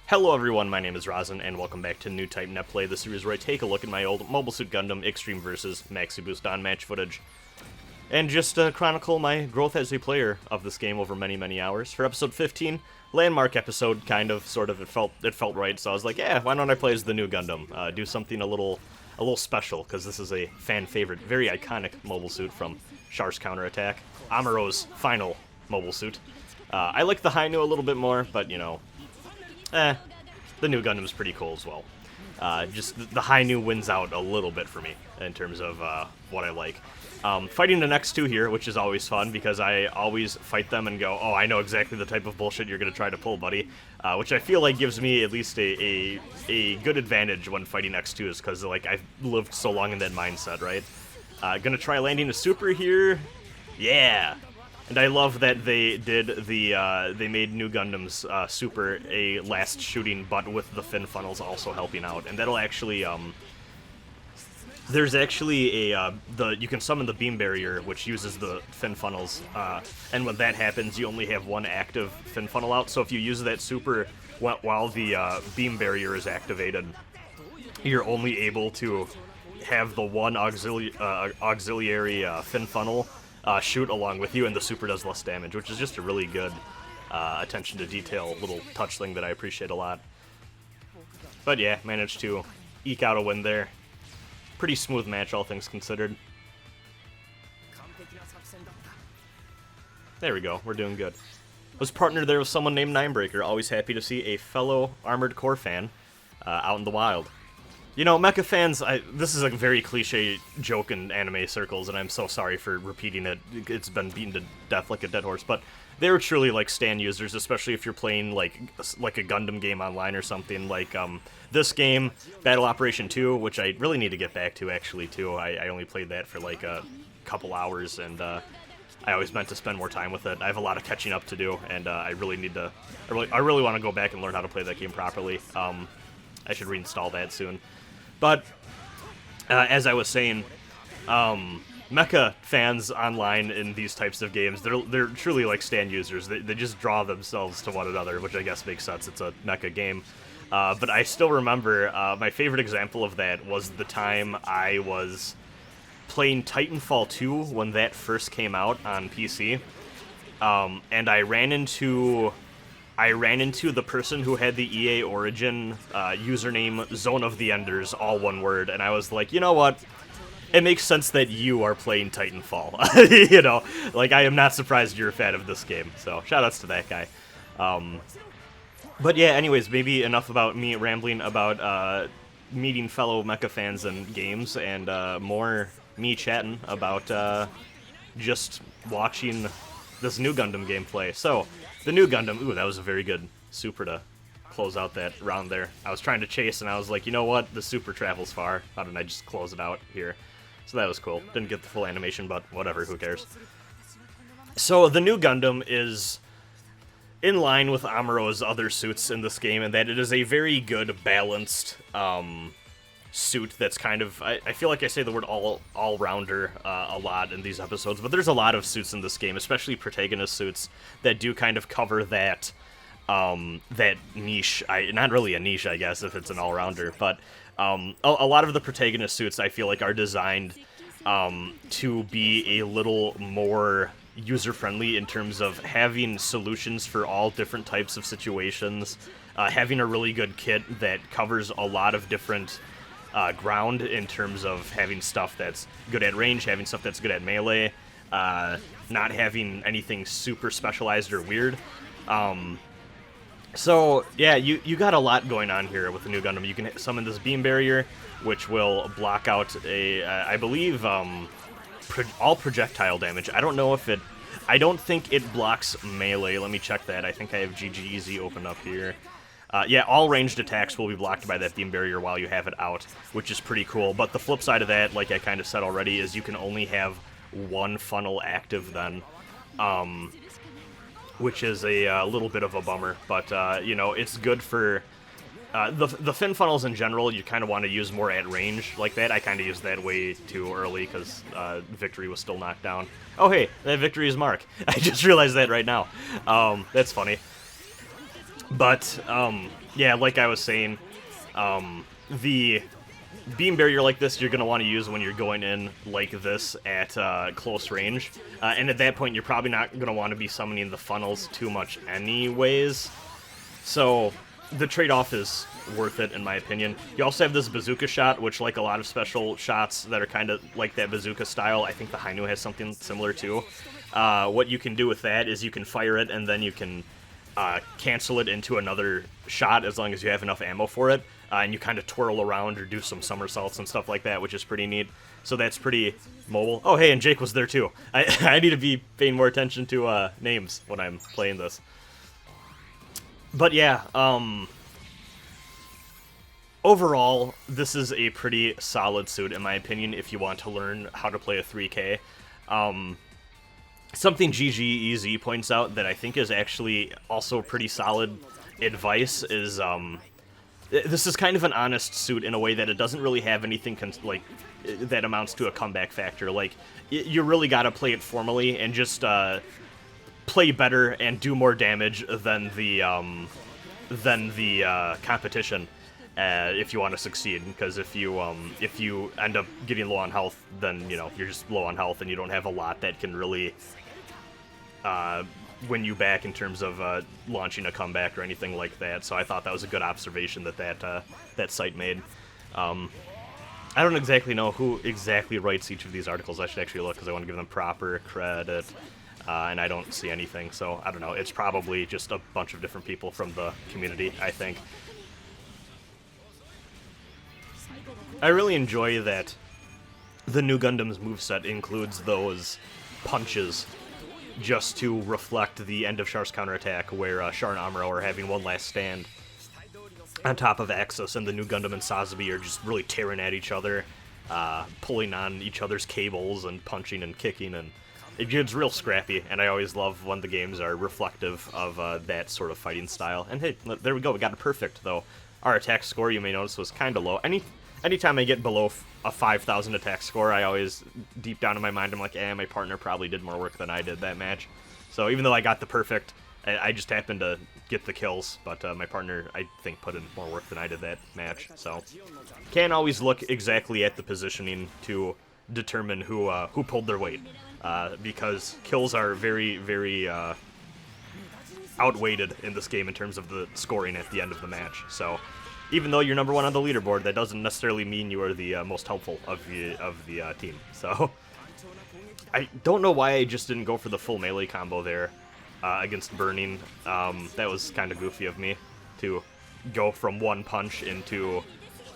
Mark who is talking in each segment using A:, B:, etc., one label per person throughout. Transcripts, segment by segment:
A: Hello everyone, my name is Rosin, and welcome back to Newtype Netplay, the series where I take a look at my old Mobile Suit Gundam Extreme vs. Maxiboost on match footage, and just chronicle my growth as a player of this game over many, many hours. For episode 15, landmark episode, kind of, sort of, it felt right, so I was like, yeah, why don't I play as the Nu Gundam, do something a little special, because this is a fan favorite, very iconic mobile suit from Char's Counterattack, Amuro's final mobile suit. I like the High Nu a little bit more, but, you know, the Nu Gundam is pretty cool as well. Just the High Nu wins out a little bit for me in terms of what I like. Fighting the next two here, which is always fun because I always fight them and go, oh, I know exactly the type of bullshit you're going to try to pull, buddy. Which I feel like gives me at least a good advantage when fighting X2s because, like, I've lived so long in that mindset, right? Gonna try landing a super here. Yeah! And I love that they did the, they made Nu Gundam's super a last shooting, but with the fin funnels also helping out. And that'll actually, there's actually a, you can summon the beam barrier, which uses the fin funnels, and when that happens, you only have one active fin funnel out, so if you use that super while the beam barrier is activated, you're only able to have the one auxiliary fin funnel shoot along with you, and the super does less damage, which is just a really good attention to detail little touch thing that I appreciate a lot. But yeah, managed to eke out a win there. Pretty smooth match, all things considered. There we go, we're doing good. Was partnered there with someone named Ninebreaker, always happy to see a fellow Armored Core fan out in the wild. You know, mecha fans, this is a very cliche joke in anime circles, and I'm so sorry for repeating it. It's been beaten to death like a dead horse, but they're truly like stan users, especially if you're playing like a Gundam game online or something. Like this game, Battle Operation 2, which I really need to get back to actually too. I only played that for like a couple hours, and I always meant to spend more time with it. I have a lot of catching up to do, and I really need to. I really want to go back and learn how to play that game properly. I should reinstall that soon. But, as I was saying, mecha fans online in these types of games, they're truly like stan users. They just draw themselves to one another, which I guess makes sense. It's a mecha game. But I still remember my favorite example of that was the time I was playing Titanfall 2 when that first came out on PC. And I ran into the person who had the EA Origin username Zone of the Enders, all one word, and I was like, you know what? It makes sense that you are playing Titanfall. You know, like, I am not surprised you're a fan of this game, so shoutouts to that guy. But yeah, anyways, maybe enough about me rambling about meeting fellow mecha fans and games, and more me chatting about just watching this Nu Gundam gameplay. So, the Nu Gundam, ooh, that was a very good super to close out that round there. I was trying to chase, and I was like, you know what, the super travels far. Why don't I just close it out here? So that was cool. Didn't get the full animation, but whatever, who cares? So, the Nu Gundam is in line with Amuro's other suits in this game, in that it is a very good, balanced suit that's kind of, I feel like I say the word all-rounder a lot in these episodes, but there's a lot of suits in this game, especially protagonist suits, that do kind of cover that that niche. Not really a niche, I guess, if it's an all-rounder, but a lot of the protagonist suits I feel like are designed to be a little more user-friendly in terms of having solutions for all different types of situations, having a really good kit that covers a lot of different ground in terms of having stuff that's good at range, having stuff that's good at melee, not having anything super specialized or weird. So, yeah, you got a lot going on here with the Nu Gundam. You can summon this beam barrier, which will block out I believe, all projectile damage. I don't know if it... I don't think it blocks melee. Let me check that. I think I have GG open up here. Yeah, all ranged attacks will be blocked by that beam barrier while you have it out, which is pretty cool. But the flip side of that, like I kind of said already, is you can only have one funnel active then, which is a little bit of a bummer. But, you know, it's good for... the fin funnels in general, you kind of want to use more at range like that. I kind of used that way too early because Victory was still knocked down. Oh, hey, that Victory is Mark. I just realized that right now. That's funny. But, yeah, like I was saying, the beam barrier like this you're going to want to use when you're going in like this at close range. And at that point, you're probably not going to want to be summoning the funnels too much anyways. So the trade-off is worth it, in my opinion. You also have this bazooka shot, which, like a lot of special shots that are kind of like that bazooka style, I think the Hainu has something similar too. What you can do with that is you can fire it, and then you can cancel it into another shot as long as you have enough ammo for it. And you kind of twirl around or do some somersaults and stuff like that, which is pretty neat. So that's pretty mobile. Oh, hey, and Jake was there too. I need to be paying more attention to names when I'm playing this. But yeah, overall, this is a pretty solid suit, in my opinion, if you want to learn how to play a 3K. Something GGEZ points out that I think is actually also pretty solid advice is, this is kind of an honest suit in a way that it doesn't really have anything like that amounts to a comeback factor. Like, you really got to play it formally and just play better and do more damage than the competition if you want to succeed. Because if you end up getting low on health, then you're just low on health and you don't have a lot that can really win you back in terms of launching a comeback or anything like that. So I thought that was a good observation that site made. I don't exactly know who exactly writes each of these articles. I should actually look because I want to give them proper credit. And I don't see anything, so I don't know. It's probably just a bunch of different people from the community, I think. I really enjoy that the Nu Gundam's moveset includes those punches just to reflect the end of Char's counterattack, where Char and Amuro are having one last stand on top of Axis, and the Nu Gundam and Sazabi are just really tearing at each other, pulling on each other's cables and punching and kicking, and it's real scrappy, and I always love when the games are reflective of that sort of fighting style. And hey, there we go, we got it perfect, though. Our attack score, you may notice, was kind of low. Anytime I get below a 5,000 attack score, I always, deep down in my mind, I'm like, my partner probably did more work than I did that match. So even though I got the perfect, I just happened to get the kills, but my partner, I think, put in more work than I did that match. So can't always look exactly at the positioning to determine who pulled their weight, because kills are very, very outweighted in this game in terms of the scoring at the end of the match. So even though you're number one on the leaderboard, that doesn't necessarily mean you are the most helpful of the team. So I don't know why I just didn't go for the full melee combo there against Burning. That was kind of goofy of me to go from one punch into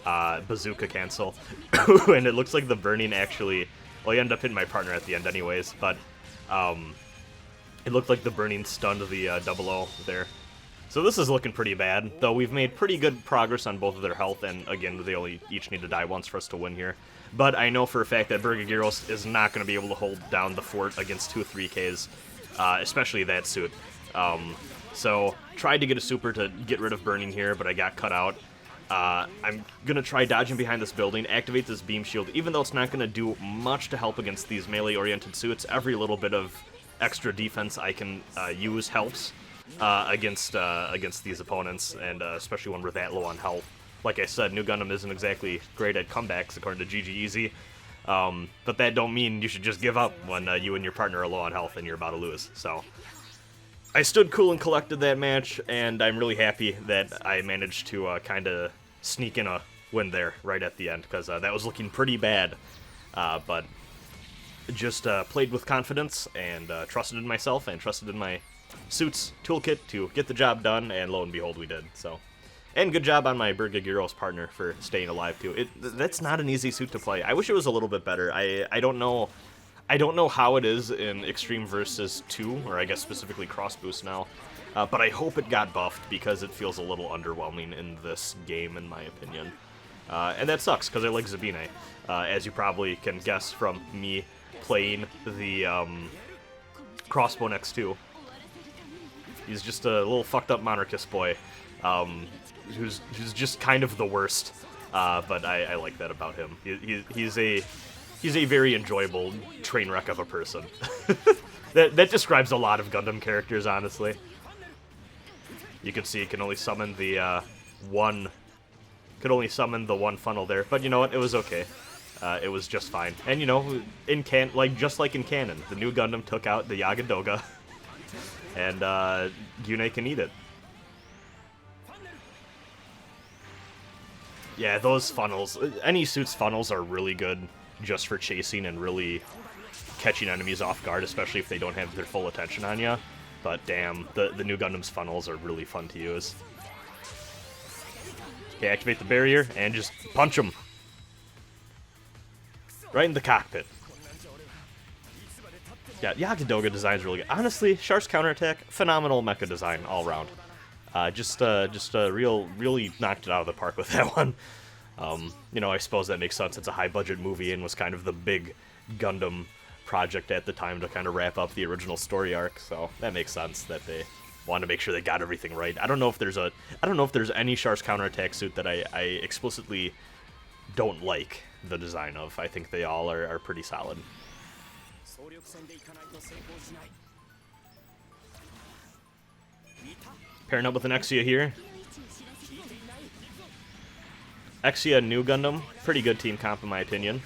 A: bazooka cancel. And it looks like the Burning actually, well, you end up hitting my partner at the end anyways, but it looked like the Burning stunned the 00 there. So this is looking pretty bad, though we've made pretty good progress on both of their health, and again, they only each need to die once for us to win here. But I know for a fact that Burgagiros is not going to be able to hold down the fort against 2 3Ks, especially that suit. So tried to get a super to get rid of Burning here, but I got cut out. I'm going to try dodging behind this building, activate this beam shield. Even though it's not going to do much to help against these melee-oriented suits, every little bit of extra defense I can use helps against these opponents, and especially when we're that low on health. Like I said, Nu Gundam isn't exactly great at comebacks, according to GGEZ, but that don't mean you should just give up when you and your partner are low on health and you're about to lose. So I stood cool and collected that match, and I'm really happy that I managed to kind of sneak in a win there right at the end, because that was looking pretty bad, but just played with confidence and trusted in myself and trusted in my suit's toolkit to get the job done, and lo and behold, we did. So, and good job on my Burgagiros partner for staying alive too. That's not an easy suit to play. I wish it was a little bit better. I don't know how it is in Extreme Versus 2, or I guess specifically Cross Boost now, but I hope it got buffed, because it feels a little underwhelming in this game, in my opinion. And that sucks, because I like Zabine, as you probably can guess from me playing the Crossbone X2. He's just a little fucked up monarchist boy, who's just kind of the worst, but I like that about him. He's a very enjoyable train wreck of a person. that describes a lot of Gundam characters, honestly. You can see it can only summon the one funnel there, but you know what? It was okay. It was just fine. And you know, just like in canon, the Nu Gundam took out the Yagadoga, and Yune can eat it. Yeah, those funnels, any suit's funnels are really good just for chasing and really catching enemies off guard, especially if they don't have their full attention on you. But damn, the Nu Gundam's funnels are really fun to use. Okay, activate the barrier and just punch them. Right in the cockpit. Yeah, Yagadoga design's really good. Honestly, Char's Counterattack, phenomenal mecha design all around. Really knocked it out of the park with that one. You know, I suppose that makes sense. It's a high-budget movie and was kind of the big Gundam project at the time to kind of wrap up the original story arc. So that makes sense that they want to make sure they got everything right. I don't know if there's any Char's Counterattack suit that I explicitly don't like the design of. I think they all are pretty solid. Pairing up with an Exia here. Exia Nu Gundam, pretty good team comp in my opinion.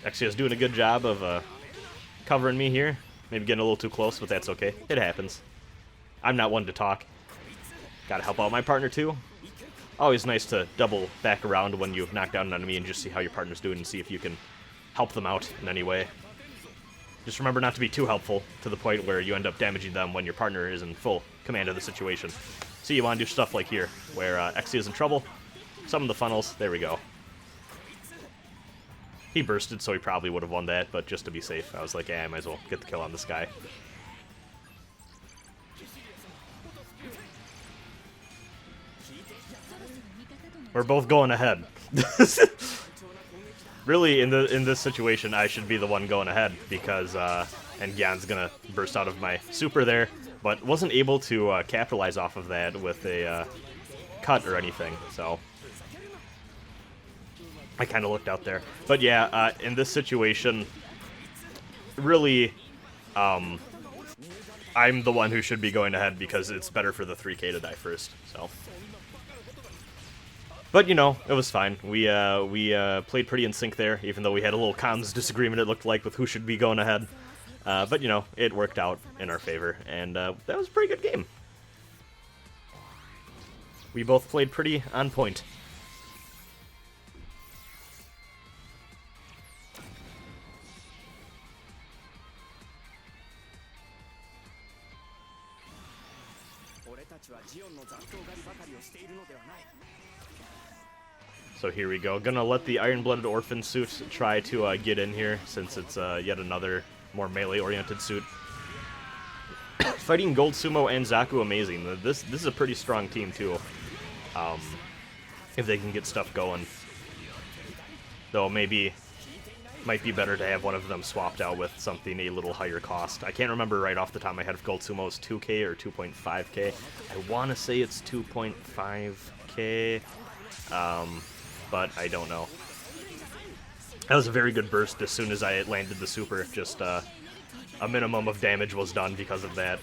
A: Exia's doing a good job of covering me here. Maybe getting a little too close, but that's okay. It happens. I'm not one to talk. Gotta help out my partner too. Always nice to double back around when you've knocked down an enemy and just see how your partner's doing and see if you can help them out in any way. Just remember not to be too helpful to the point where you end up damaging them when your partner is in full command of the situation. So you want to do stuff like here, where Exia is in trouble. Summon the funnels. There we go. He bursted, so he probably would have won that, but just to be safe, I was like, I might as well get the kill on this guy. We're both going ahead. Really, in this situation, I should be the one going ahead because, and Gyan's gonna burst out of my super there, but wasn't able to capitalize off of that with a cut or anything, so I kind of looked out there. But yeah, in this situation, really, I'm the one who should be going ahead because it's better for the 3K to die first, so. But, you know, it was fine. We played pretty in sync there, even though we had a little comms disagreement, it looked like, with who should be going ahead. But, you know, it worked out in our favor, and that was a pretty good game. We both played pretty on point. So here we go. Gonna let the Iron-Blooded Orphan suit try to get in here, since it's yet another more melee-oriented suit. Fighting Gold Sumo and Zaku, amazing. This is a pretty strong team too. If they can get stuff going. Though might be better to have one of them swapped out with something a little higher cost. I can't remember right off the top of my head if Gold Sumo is 2K or 2.5K. I want to say it's 2.5K. But I don't know. That was a very good burst as soon as I landed the super. Just a minimum of damage was done because of that.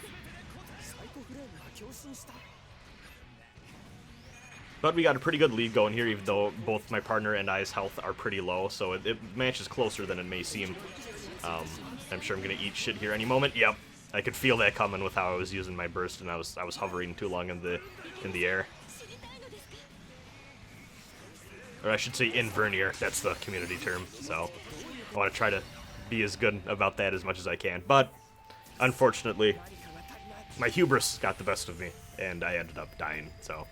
A: But we got a pretty good lead going here, even though both my partner and I's health are pretty low, so it matches closer than it may seem. I'm sure I'm going to eat shit here any moment. Yep, I could feel that coming with how I was using my burst, and I was hovering too long in the air. Or I should say in Vernier, that's the community term, so I want to try to be as good about that as much as I can. But, unfortunately, my hubris got the best of me, and I ended up dying, so.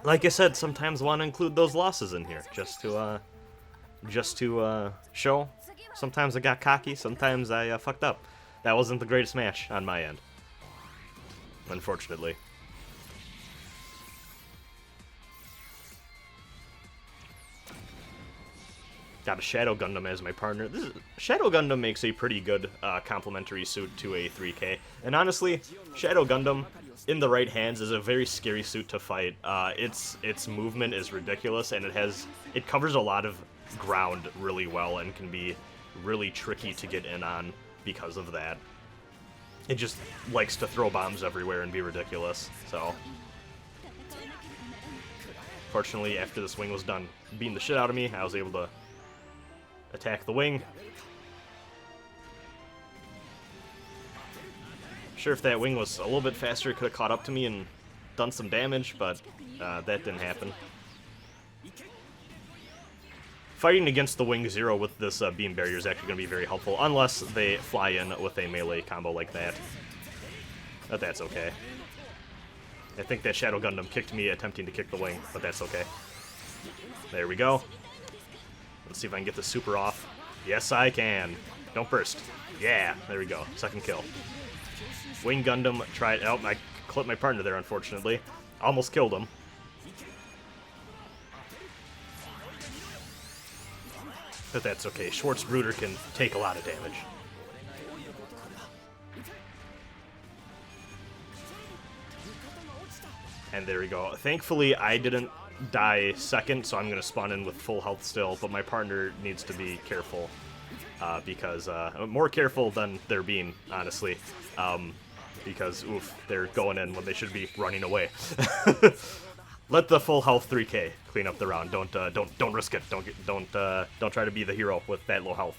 A: Like I said, sometimes want to include those losses in here, just to show. Sometimes I got cocky, sometimes I fucked up. That wasn't the greatest match on my end, unfortunately. Got a Shadow Gundam as my partner. Shadow Gundam makes a pretty good complementary suit to a 3K. And honestly, Shadow Gundam, in the right hands, is a very scary suit to fight. Its movement is ridiculous, and it covers a lot of ground really well and can be really tricky to get in on because of that. it just likes to throw bombs everywhere and be ridiculous, so... Fortunately, after this wing was done beating the shit out of me, I was able to attack the wing. Sure, if that wing was a little bit faster, it could have caught up to me and done some damage, but that didn't happen. Fighting against the Wing Zero with this beam barrier is actually going to be very helpful, unless they fly in with a melee combo like that. But that's okay. I think that Shadow Gundam kicked me attempting to kick the wing, but that's okay. There we go. Let's see if I can get the super off. Yes, I can. Don't burst. Yeah, there we go. Second kill. Wing Gundam tried... Oh, I clipped my partner there, unfortunately. Almost killed him. But that's okay. Schwartz Bruder can take a lot of damage. And there we go. Thankfully, I didn't die second, so I'm going to spawn in with full health still, but my partner needs to be careful. Because, more careful than they're being, honestly. Because, oof, they're going in when they should be running away. Let the full health 3K clean up the round. Don't risk it. Don't try to be the hero with that low health.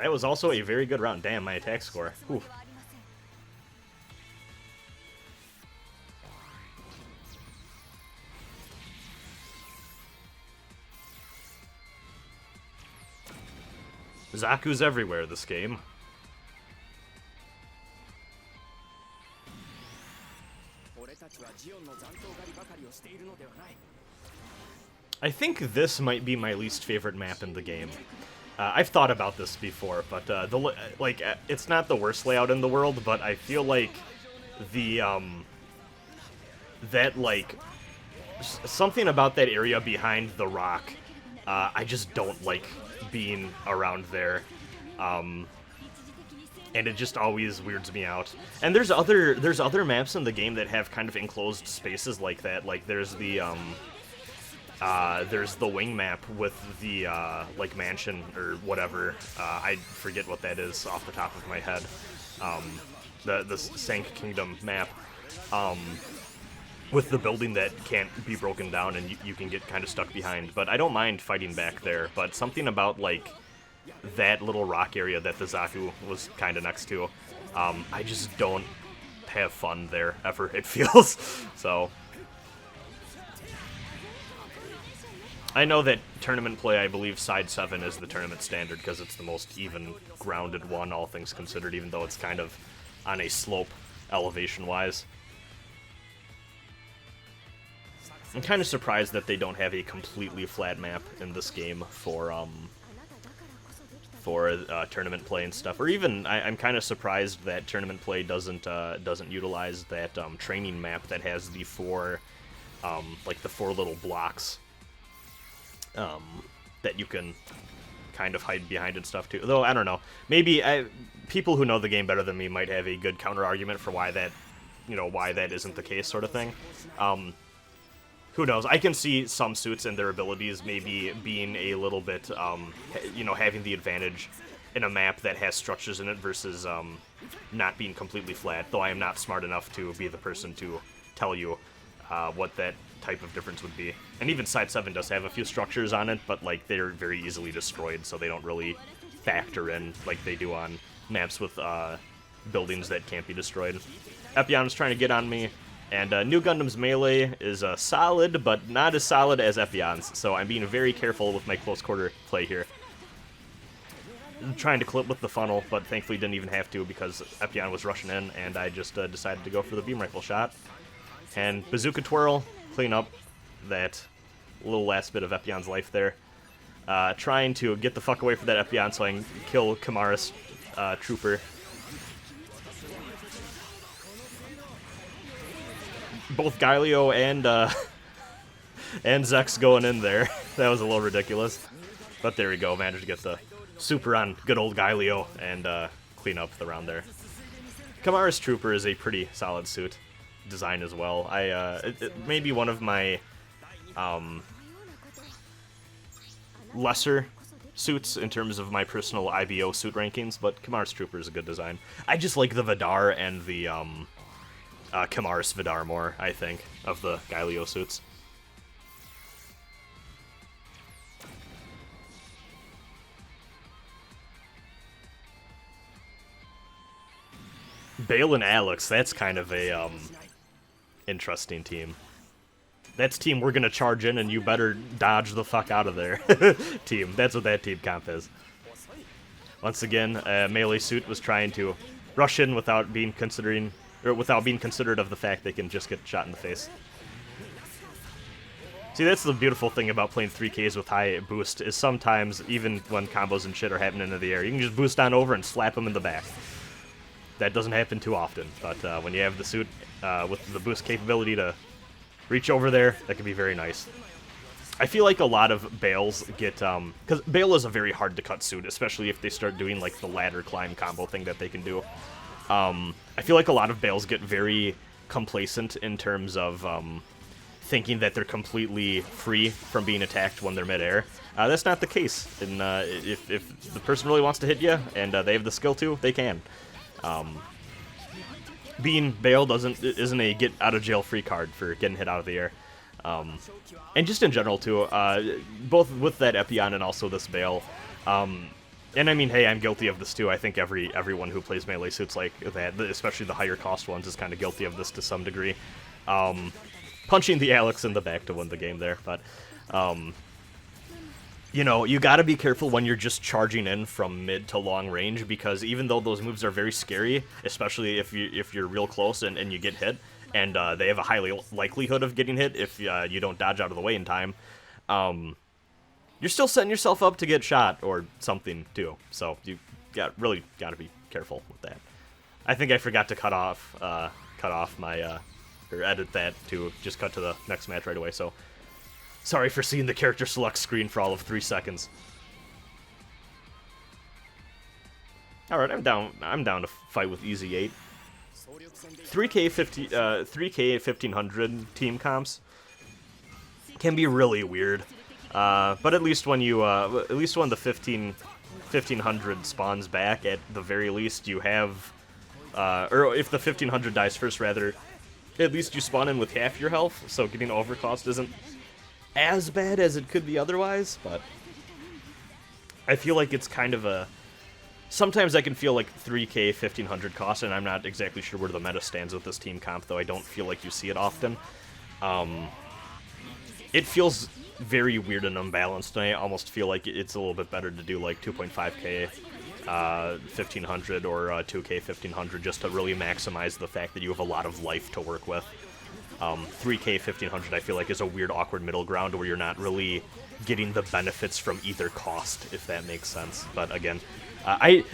A: That was also a very good round. Damn, my attack score. Whew. Zaku's everywhere this game. I think this might be my least favorite map in the game. I've thought about this before, but it's not the worst layout in the world, but I feel like the something about that area behind the rock, I just don't like being around there. And it just always weirds me out. And there's other maps in the game that have kind of enclosed spaces like that. Like there's the wing map with the like mansion or whatever. I forget what that is off the top of my head. The Sank Kingdom map. With the building that can't be broken down and you can get kind of stuck behind. But I don't mind fighting back there. But something about like that little rock area that the Zaku was kind of next to, I just don't have fun there ever, it feels. So I know that tournament play, I believe side 7 is the tournament standard because it's the most even grounded one, all things considered, even though it's kind of on a slope elevation wise. I'm kind of surprised that they don't have a completely flat map in this game for tournament play and stuff, or even I'm kind of surprised that tournament play doesn't utilize that training map that has the four little blocks that you can kind of hide behind and stuff too. Though I don't know, maybe people who know the game better than me might have a good counter argument for why that isn't the case, sort of thing. Who knows? I can see some suits and their abilities maybe being a little bit, having the advantage in a map that has structures in it versus not being completely flat, though I am not smart enough to be the person to tell you what that type of difference would be. And even Side 7 does have a few structures on it, but like they're very easily destroyed, so they don't really factor in like they do on maps with buildings that can't be destroyed. Epion's trying to get on me. And Nu Gundam's melee is solid, but not as solid as Epion's, so I'm being very careful with my close quarter play here. I'm trying to clip with the funnel, but thankfully didn't even have to because Epion was rushing in, and I just decided to go for the beam rifle shot. And Bazooka Twirl, clean up that little last bit of Epion's life there. Trying to get the fuck away from that Epion so I can kill Kamara's trooper. Both Gaelio and Zex going in there. That was a little ridiculous. But there we go, managed to get the super on good old Gaelio and clean up the round there. Kamara's Trooper is a pretty solid suit design as well. It may be one of my lesser suits in terms of my personal IBO suit rankings, but Kamar's Trooper is a good design. I just like the Vidar and the Kamar's Vidar more, I think, of the Gaelio suits. Bale and Alex, that's kind of a interesting team. That's team we're gonna charge in and you better dodge the fuck out of there. Team. That's what that team comp is. Once again, Melee Suit was trying to rush in without being considerate of the fact they can just get shot in the face. See, that's the beautiful thing about playing 3Ks with high boost, is sometimes, even when combos and shit are happening in the air, you can just boost on over and slap them in the back. That doesn't happen too often, but when you have the suit with the boost capability to reach over there, that can be very nice. I feel like a lot of Bales get, because Bale is a very hard to cut suit, especially if they start doing like the ladder climb combo thing that they can do. I feel like a lot of Bales get very complacent in terms of thinking that they're completely free from being attacked when they're midair. That's not the case. And if the person really wants to hit you and they have the skill to, they can. Being Bale isn't a get out of jail free card for getting hit out of the air. And just in general too, both with that Epion and also this Bale. And I mean, hey, I'm guilty of this too. I think everyone who plays melee suits like that, especially the higher cost ones, is kind of guilty of this to some degree. Punching the Alex in the back to win the game there, but you know, you gotta be careful when you're just charging in from mid to long range, because even though those moves are very scary, especially if you're real close and you get hit, and they have a high likelihood of getting hit if you don't dodge out of the way in time, you're still setting yourself up to get shot or something too. So you really gotta be careful with that. I think I forgot to cut off my or edit that to just cut to the next match right away. So. Sorry for seeing the character select screen for all of 3 seconds. Alright, I'm down to fight with Easy 8. 3K 1500 team comps can be really weird. But at least when you when the 1500 spawns back, at the very least you have or if the 1500 dies first rather, at least you spawn in with half your health, so getting overcost isn't as bad as it could be otherwise, but I feel like it's kind of a... Sometimes I can feel like 3K 1500 cost, and I'm not exactly sure where the meta stands with this team comp, though I don't feel like you see it often. It feels very weird and unbalanced, and I almost feel like it's a little bit better to do like 2.5K 1500 or 2K 1500 just to really maximize the fact that you have a lot of life to work with. 3K 1500 I feel like is a weird awkward middle ground where you're not really getting the benefits from either cost, if that makes sense. But again,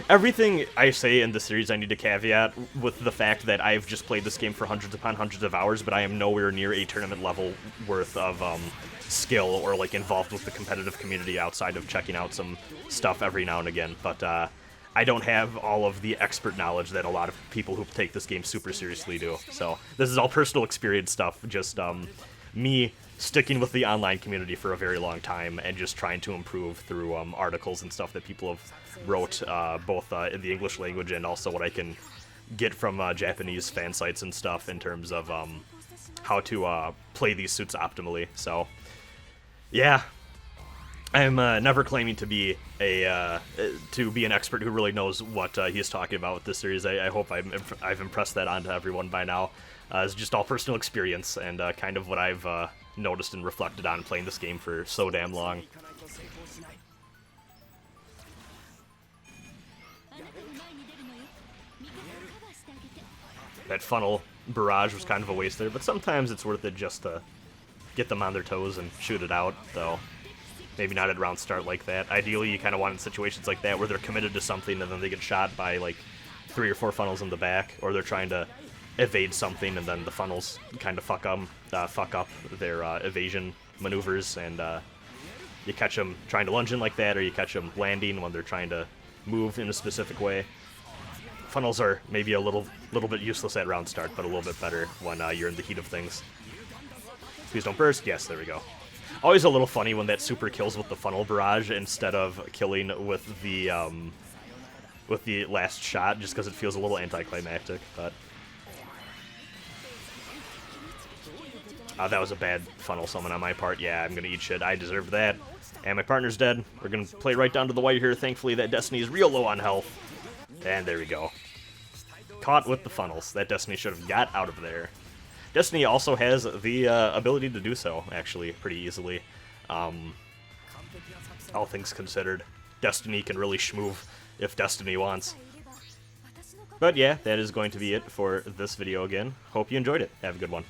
A: everything I say in the series I need to caveat with the fact that I've just played this game for hundreds upon hundreds of hours, but I am nowhere near a tournament level worth of skill or like involved with the competitive community outside of checking out some stuff every now and again. But I don't have all of the expert knowledge that a lot of people who take this game super seriously do. So this is all personal experience stuff, just me sticking with the online community for a very long time and just trying to improve through articles and stuff that people have wrote, both in the English language and also what I can get from Japanese fan sites and stuff in terms of how to play these suits optimally. So yeah. I'm never claiming to be an expert who really knows what he is talking about with this series. I hope I've impressed that onto everyone by now. It's just all personal experience and kind of what I've noticed and reflected on playing this game for so damn long. That funnel barrage was kind of a waste there, but sometimes it's worth it just to get them on their toes and shoot it out, though. Maybe not at round start like that. Ideally, you kind of want in situations like that where they're committed to something and then they get shot by like 3 or 4 funnels in the back, or they're trying to evade something and then the funnels kind of fuck up their evasion maneuvers, and you catch them trying to lunge in like that, or you catch them landing when they're trying to move in a specific way. Funnels are maybe a little bit useless at round start, but a little bit better when you're in the heat of things. Please don't burst. Yes, there we go. Always a little funny when that super kills with the funnel barrage instead of killing with the last shot, just because it feels a little anticlimactic, but... that was a bad funnel summon on my part. Yeah, I'm gonna eat shit. I deserved that. And my partner's dead. We're gonna play right down to the wire here. Thankfully, that Destiny is real low on health. And there we go. Caught with the funnels. That Destiny should have got out of there. Destiny also has the ability to do so, actually, pretty easily. All things considered, Destiny can really schmoove if Destiny wants. But yeah, that is going to be it for this video again. Hope you enjoyed it. Have a good one.